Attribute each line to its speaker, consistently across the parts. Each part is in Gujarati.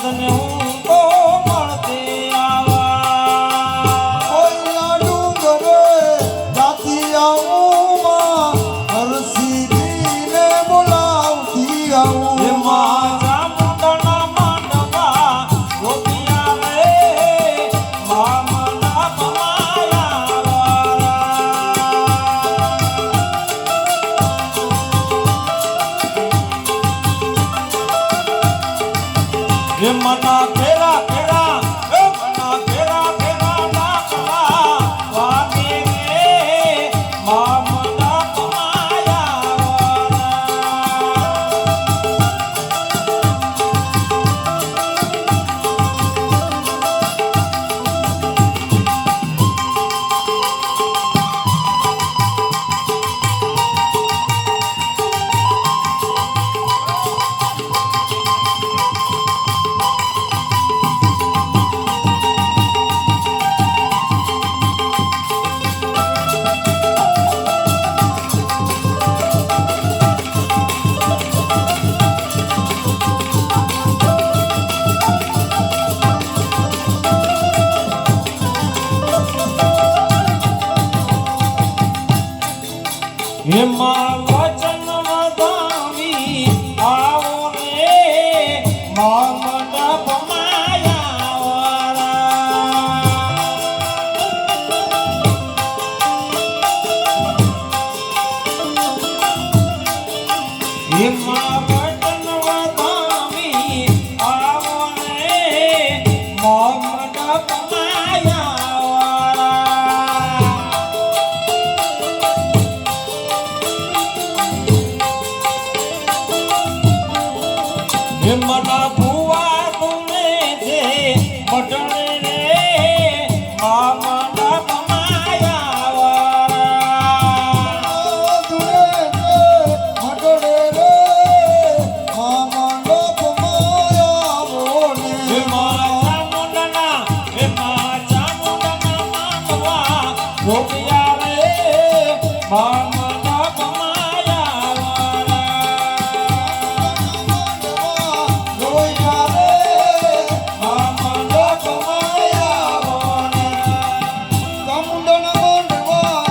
Speaker 1: તને હું તો મળતે આવા
Speaker 2: કોઈના ડુંગરે જાતી આવું માં હરસીને બોલાવતી આવું
Speaker 1: એમાં ચામુંડના માંડવા ગોપિયા રે મામના પમાયા એ મના ફેરા ફેરા એ મના ફેરા ફેરા નાખવા વાગે રે મામના એમાં વચન વધાવી આવો રે મામના પમાયા એમાં વચન વધાવી આવો રે મામના પમાયા મના ભુવા તુને જે મઢણે રે મામના પમાયા
Speaker 2: તુને મઢડે રે મામનો પમાયા બોને
Speaker 1: ચામુંડના માંડવા ગોપિયા રે મામના પમાયા
Speaker 2: કોઈના રે
Speaker 1: મામના પમાયા
Speaker 2: ચામુંડના માંડવા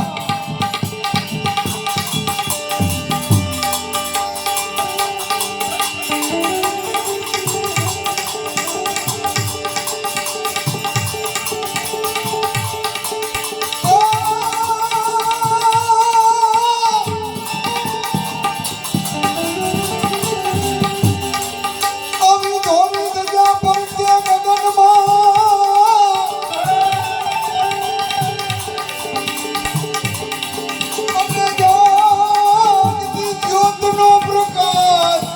Speaker 2: આવી ધોની જગ્યા પર ત્યાં ગગનમાં અમને જ્ઞાનથી જ્યોતનો પ્રકાશ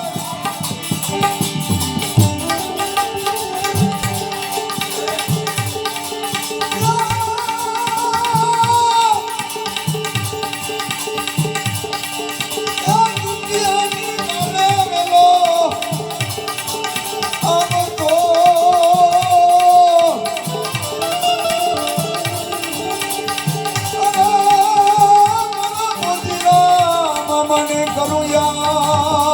Speaker 2: આ દુનિયાની મારે વેલો આવતો મને કરું યાર